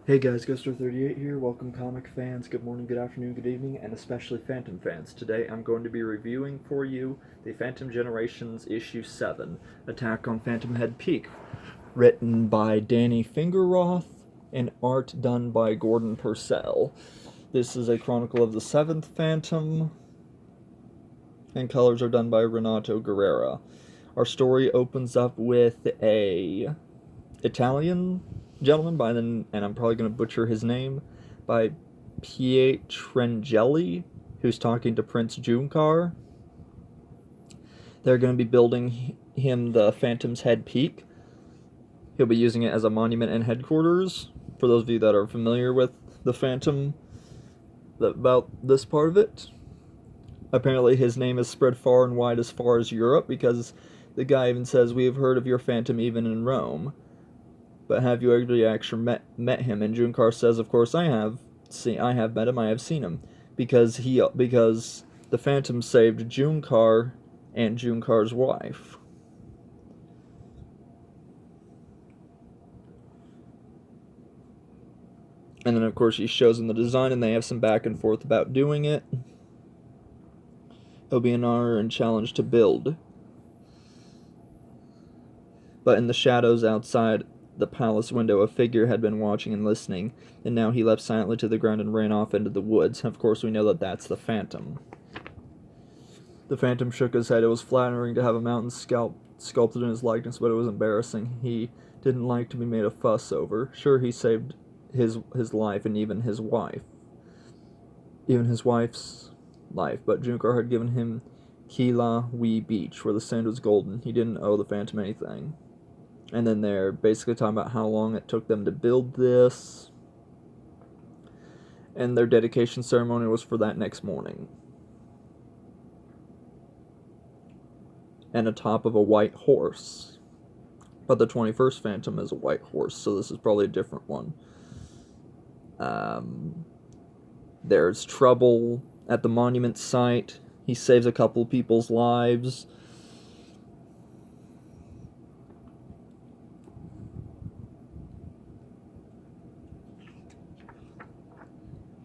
Hey guys, Ghoster38 here. Welcome, comic fans. Good morning, good afternoon, good evening, and especially Phantom fans. Today I'm going to be reviewing for you the Phantom Generations Issue 7, Attack on Phantom Head Peak, written by Danny Fingerroth and art done by Gordon Purcell. This is a chronicle of the 7th Phantom, and colors are done by Renato Guerrera. Our story opens up with a Italian gentleman by the, and I'm probably going to butcher his name, by Pietrangeli, who's talking to Prince Junkar. They're going to be building him the Phantom's Head Peak. He'll be using it as a monument and headquarters. For those of you that are familiar with the Phantom, about this part of it, apparently his name is spread far and wide as far as Europe, because the guy even says, "We have heard of your Phantom even in Rome. But have you actually met him?" And Junkar says, "Of course I have. I have met him. I have seen him, because the Phantom saved Junkar and Junkar's wife." And then of course he shows him the design, and they have some back and forth about doing it. It'll be an honor and challenge to build. But in the shadows outside the palace window, a figure had been watching and listening, and now he leapt silently to the ground and ran off into the woods. Of course, we know that that's the Phantom. The Phantom shook his head. It was flattering to have a mountain sculpted in his likeness, but it was embarrassing. He didn't like to be made a fuss over. Sure, he saved his life and even his wife's life, but Junkar had given him Kila Wee Beach, where the sand was golden. He didn't owe the Phantom anything. And then they're basically talking about how long it took them to build this. And their dedication ceremony was for that next morning. And atop of a white horse. But the 21st Phantom is a white horse, so this is probably a different one. There's trouble at the monument site. He saves a couple people's lives.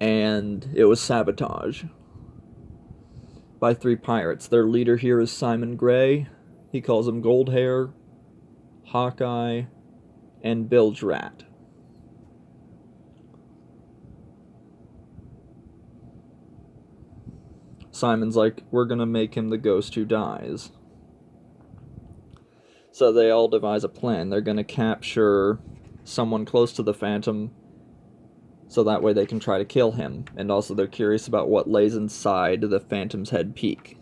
And it was sabotage by 3 pirates. Their leader here is Simon Gray. He calls him Goldhair, Hawkeye, and Bilge Rat. Simon's like, "We're gonna make him the ghost who dies." So they all devise a plan. They're gonna capture someone close to the Phantom, so that way they can try to kill him. And also they're curious about what lays inside the Phantom's Head Peak.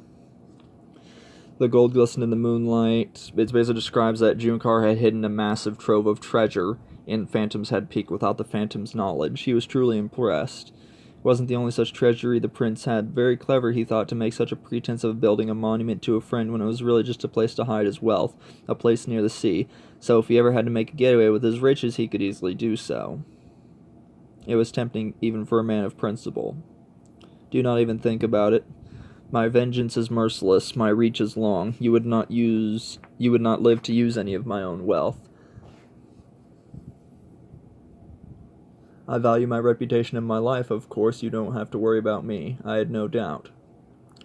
The gold glistened in the moonlight. It basically describes that Junkar had hidden a massive trove of treasure in Phantom's Head Peak without the Phantom's knowledge. He was truly impressed. It wasn't the only such treasury the prince had. Very clever, he thought, to make such a pretense of building a monument to a friend when it was really just a place to hide his wealth, a place near the sea. So if he ever had to make a getaway with his riches, he could easily do so. It was tempting even for a man of principle. Do not even think about it. My vengeance is merciless, my reach is long. You would not live to use any of my own wealth. I value my reputation and my life, of course. You don't have to worry about me. I had no doubt.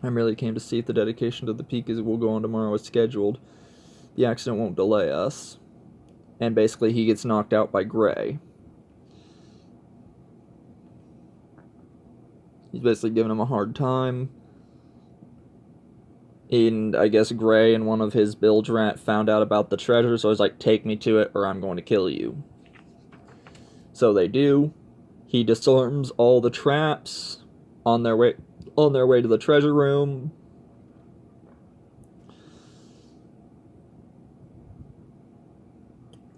I merely came to see if the dedication to the peak as it will go on tomorrow as scheduled. The accident won't delay us. And basically he gets knocked out by Gray. He's basically giving him a hard time. And I guess Gray and one of his Bilge Rat found out about the treasure, so he's like, "Take me to it or I'm going to kill you." So they do. He disarms all the traps on their way to the treasure room.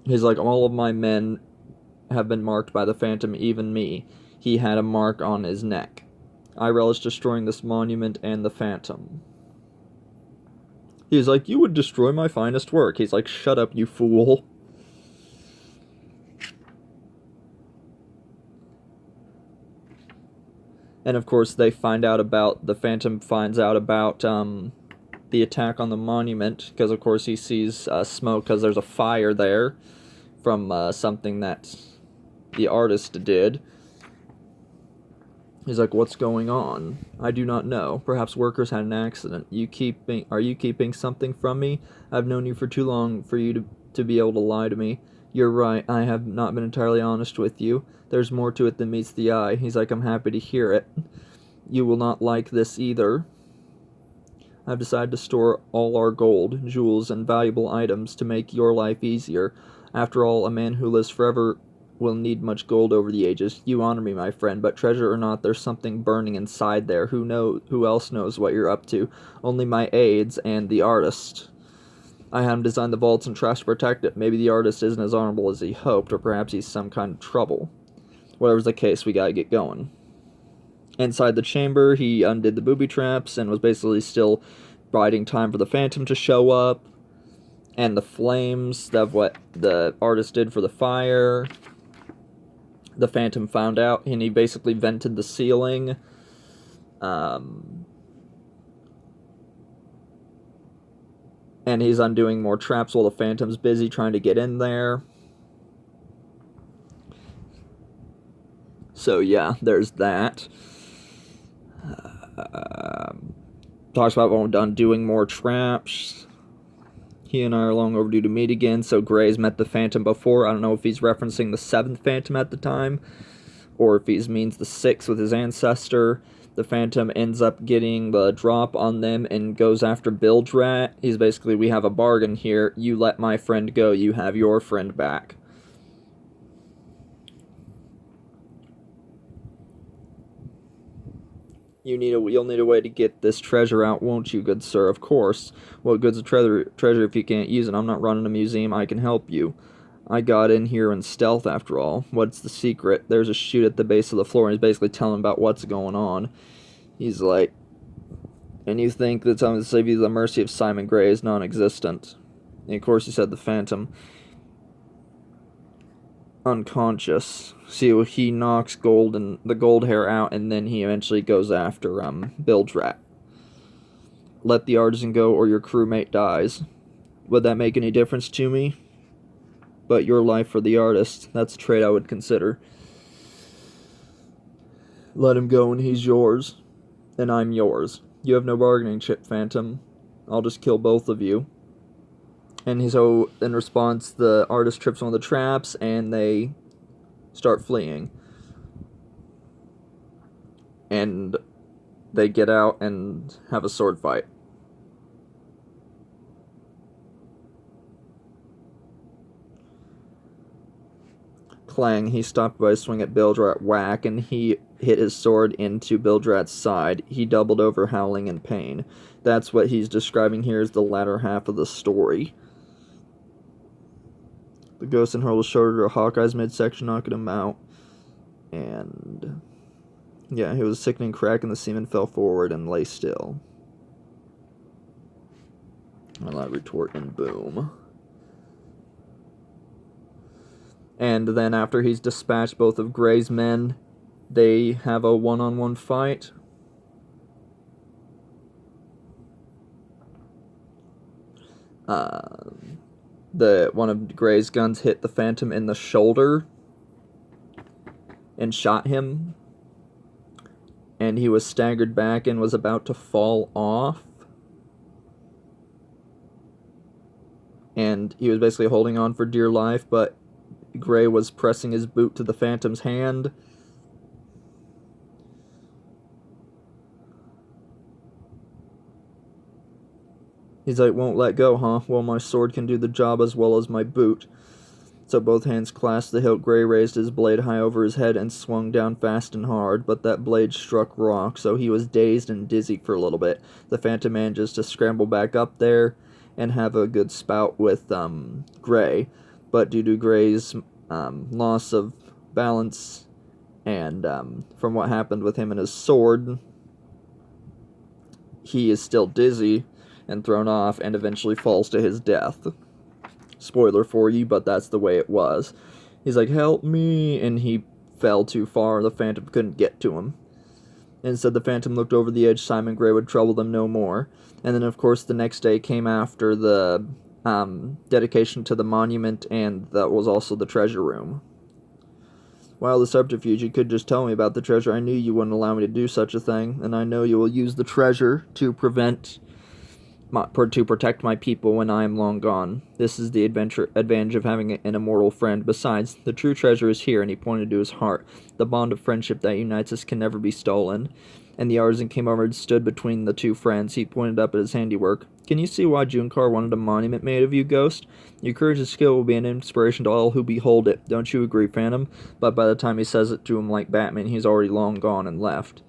He's like, "All of my men have been marked by the Phantom, even me. He had a mark on his neck. I relish destroying this monument and the Phantom." He's like, "You would destroy my finest work." He's like, "Shut up, you fool." And of course, the Phantom finds out about the attack on the monument, because of course he sees smoke, because there's a fire there from something that the artist did. He's like, what's going on? I do not know. Perhaps workers had an accident. Are you keeping something from me? I've known you for too long for you to be able to lie to me. You're right, I have not been entirely honest with you. There's more to it than meets the eye. He's like, I'm happy to hear it. You will not like this either. I've decided to store all our gold, jewels, and valuable items to make your life easier. After all, a man who lives forever will need much gold over the ages. You honor me, my friend, but treasure or not, there's something burning inside there. Who else knows what you're up to? Only my aides and the artist. I had him design the vaults and traps to protect it. Maybe the artist isn't as honorable as he hoped, or perhaps he's some kind of trouble. Whatever's the case, we gotta get going. Inside the chamber, he undid the booby traps and was basically still biding time for the Phantom to show up. And the flames of what the artist did for the fire. The Phantom found out, and he basically vented the ceiling. And he's undoing more traps while the Phantom's busy trying to get in there. So yeah, there's that. Talks about when we're done doing more traps. He and I are long overdue to meet again, so Gray's met the Phantom before. I don't know if he's referencing the 7th Phantom at the time, or if he means the 6th with his ancestor. The Phantom ends up getting the drop on them and goes after Bilge-Rat. He's basically, we have a bargain here. You let my friend go, you have your friend back. You'll need a way to get this treasure out, won't you, good sir? Of course. What good's a treasure if you can't use it? I'm not running a museum. I can help you. I got in here in stealth, after all. What's the secret? There's a chute at the base of the floor, and he's basically telling about what's going on. He's like, and you think that something to save you the mercy of Simon Gray is non-existent. And of course, he said the Phantom. Unconscious. See, he knocks the gold hair out, and then he eventually goes after Bilge-Rat. Let the artisan go, or your crewmate dies. Would that make any difference to me? But your life for the artist, that's a trade I would consider. Let him go, and he's yours, and I'm yours. You have no bargaining chip, Phantom. I'll just kill both of you. And so, in response, the artist trips on the traps, and they start fleeing. And they get out and have a sword fight. Clang, he stopped by a swing at Bilge-Rat. Whack, and he hit his sword into Bilge-Rat's side. He doubled over, howling in pain. That's what he's describing here as the latter half of the story. The ghost and hurled his shoulder to Hawkeye's midsection, knocking him out. And yeah, he was a sickening crack, and the seaman fell forward and lay still. A loud retort and boom. And then after he's dispatched both of Gray's men, they have a one-on-one fight. One of Gray's guns hit the Phantom in the shoulder and shot him. And he was staggered back and was about to fall off. And he was basically holding on for dear life, but Gray was pressing his boot to the Phantom's hand. He's like, won't let go, huh? Well, my sword can do the job as well as my boot. So both hands clasped the hilt. Gray raised his blade high over his head and swung down fast and hard, but that blade struck rock, so he was dazed and dizzy for a little bit. The Phantom manages to scramble back up there and have a good spout with Gray, but due to Gray's loss of balance and from what happened with him and his sword, he is still dizzy and thrown off and eventually falls to his death. Spoiler for you, but that's the way it was. He's like, help me, and he fell too far. The Phantom couldn't get to him. Instead, the Phantom looked over the edge. Simon Gray would trouble them no more. And then, of course, the next day came after the dedication to the monument, and that was also the treasure room. While the subterfuge, you could just tell me about the treasure. I knew you wouldn't allow me to do such a thing, and I know you will use the treasure to protect my people when I am long gone. This is the advantage of having an immortal friend. Besides, the true treasure is here, and he pointed to his heart. The bond of friendship that unites us can never be stolen. And the artisan came over and stood between the two friends. He pointed up at his handiwork. Can you see why Junkar wanted a monument made of you, Ghost? Your courage and skill will be an inspiration to all who behold it. Don't you agree, Phantom? But by the time he says it to him like Batman, he's already long gone and left.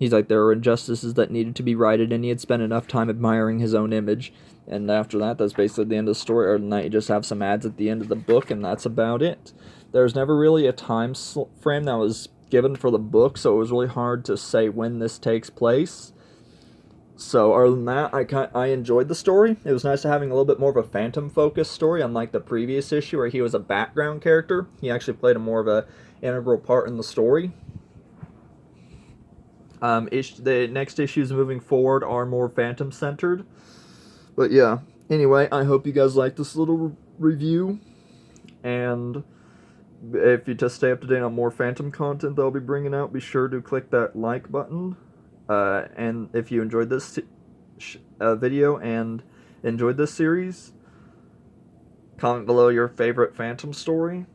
He's like, there were injustices that needed to be righted, and he had spent enough time admiring his own image. And after that, that's basically the end of the story. Or tonight, you just have some ads at the end of the book, and that's about it. There's never really a time frame that was given for the book, so it was really hard to say when this takes place. So other than that, I enjoyed the story. It was nice to having a little bit more of a Phantom-focused story, unlike the previous issue where he was a background character. He actually played a more of a integral part in the story. The next issues moving forward are more Phantom-centered. But yeah, anyway, I hope you guys like this little review. And if you just stay up to date on more Phantom content that I'll be bringing out, be sure to click that like button. And if you enjoyed this video and enjoyed this series, comment below your favorite Phantom story,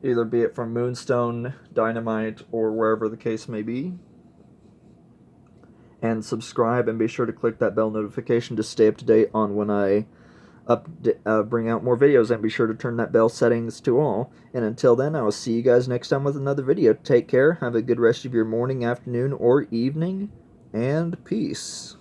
either be it from Moonstone, Dynamite, or wherever the case may be. And subscribe, and be sure to click that bell notification to stay up to date on when I bring out more videos, and be sure to turn that bell settings to all. And until then, I will see you guys next time with another video. Take care, have a good rest of your morning, afternoon, or evening, and peace.